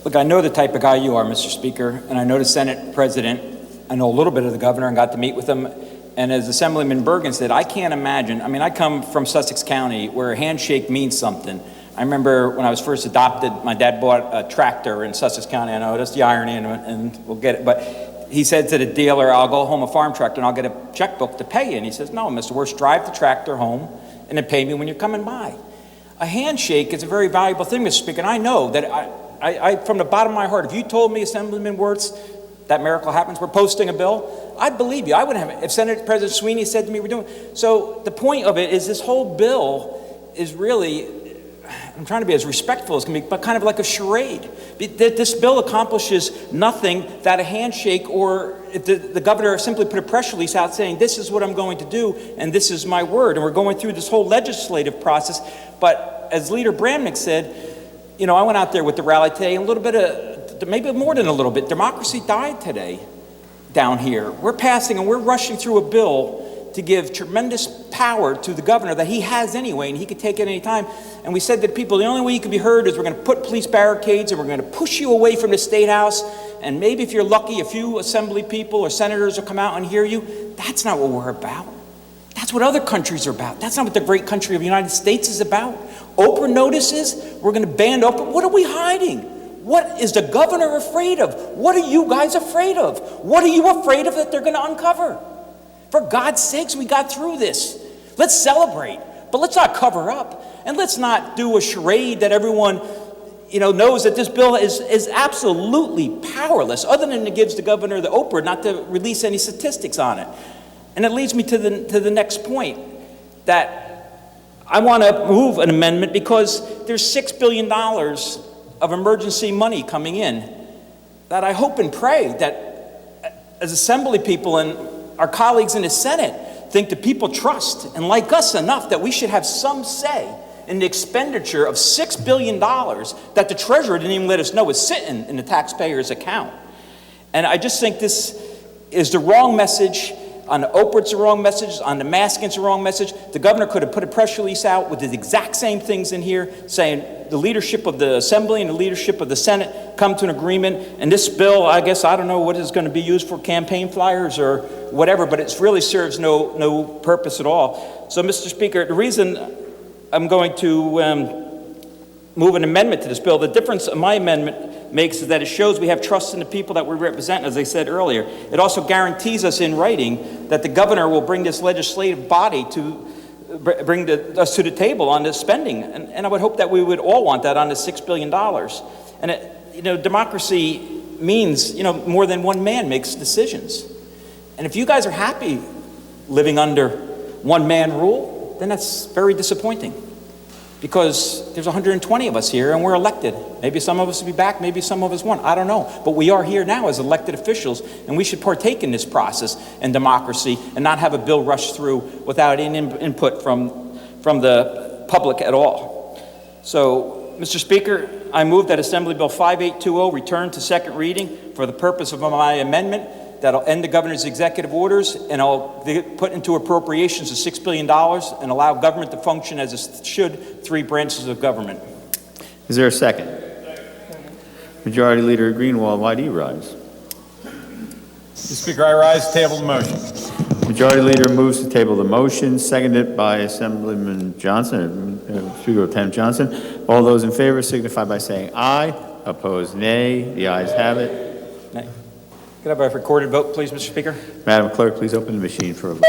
Look, I know the type of guy you are, Mr. Speaker, and I know the Senate President. I know a little bit of the governor and got to meet with him. And as Assemblyman Bergen said, I can't imagine. I mean, I come from Sussex County where a handshake means something. I remember when I was first adopted, my dad bought a tractor in Sussex County. I know that's the irony, and we'll get it. But he said to the dealer, I'll go home a farm tractor and I'll get a checkbook to pay you. And he says, no, Mr. Wirths, drive the tractor home and then pay me when you're coming by. A handshake is a very valuable thing, Mr. Speaker. And I know that I from the bottom of my heart, if you told me, Assemblyman Wirths, that miracle happens, we're posting a bill, I'd believe you. I wouldn't have it. If Senate President Sweeney said to me, we're doing. So the point of it is this whole bill is really, I'm trying to be as respectful as can be, but kind of like a charade. This bill accomplishes nothing that a handshake or the governor simply put a press release out saying, this is what I'm going to do, and this is my word. And we're going through this whole legislative process. But as Leader Bramnick said, you know, I went out there with the rally today, and a little bit of, maybe more than a little bit, democracy died today down here. We're passing and we're rushing through a bill to give tremendous power to the governor that he has anyway, and he could take it any time. And we said to people, the only way you can be heard is we're going to put police barricades and we're going to push you away from the State House. And maybe if you're lucky, a few assembly people or senators will come out and hear you. That's not what we're about. That's what other countries are about. That's not what the great country of the United States is about. Oprah notices, we're going to ban Oprah. What are we hiding? What is the governor afraid of? What are you guys afraid of? What are you afraid of that they're going to uncover? For God's sakes, we got through this. Let's celebrate, but let's not cover up. And let's not do a charade that everyone, knows that this bill is absolutely powerless, other than it gives the governor the Oprah not to release any statistics on it. And it leads me to the next point, that I want to move an amendment because there's $6 billion of emergency money coming in that I hope and pray that as Assembly people and our colleagues in the Senate think the people trust and like us enough that we should have some say in the expenditure of $6 billion that the treasurer didn't even let us know is sitting in the taxpayer's account. And I just think this is the wrong message. On the Oprah, it's the wrong message. On the masking, it's the wrong message. The governor could have put a press release out with the exact same things in here, saying the leadership of the Assembly and the leadership of the Senate come to an agreement. And this bill, I guess, I don't know what it's going to be used for, campaign flyers or whatever, but it really serves no purpose at all. So, Mr. Speaker, the reason I'm going to move an amendment to this bill, the difference my amendment makes is that it shows we have trust in the people that we represent, as I said earlier. It also guarantees us in writing that the governor will bring this legislative body to bring us to the table on this spending. And I would hope that we would all want that on the $6 billion. And democracy means, more than one man makes decisions. And if you guys are happy living under one-man rule, then that's very disappointing. Because there's 120 of us here and we're elected. Maybe some of us will be back, maybe some of us won't, I don't know. But we are here now as elected officials, and we should partake in this process and democracy and not have a bill rush through without any input from the public at all. So, Mr. Speaker, I move that Assembly Bill 5820 return to second reading for the purpose of my amendment that'll end the governor's executive orders, and I'll put into appropriations of $6 billion and allow government to function as it should, three branches of government. Is there a second? Majority Leader Greenwald, why do you rise? Mr. Speaker, I rise to table the motion. Majority Leader moves to table the motion, seconded by Assemblyman Johnson, Speaker Lieutenant Johnson. All those in favor signify by saying aye. Opposed, nay. The ayes have it. Nay. Could I have a recorded vote, please, Mr. Speaker? Madam Clerk, please open the machine for a vote.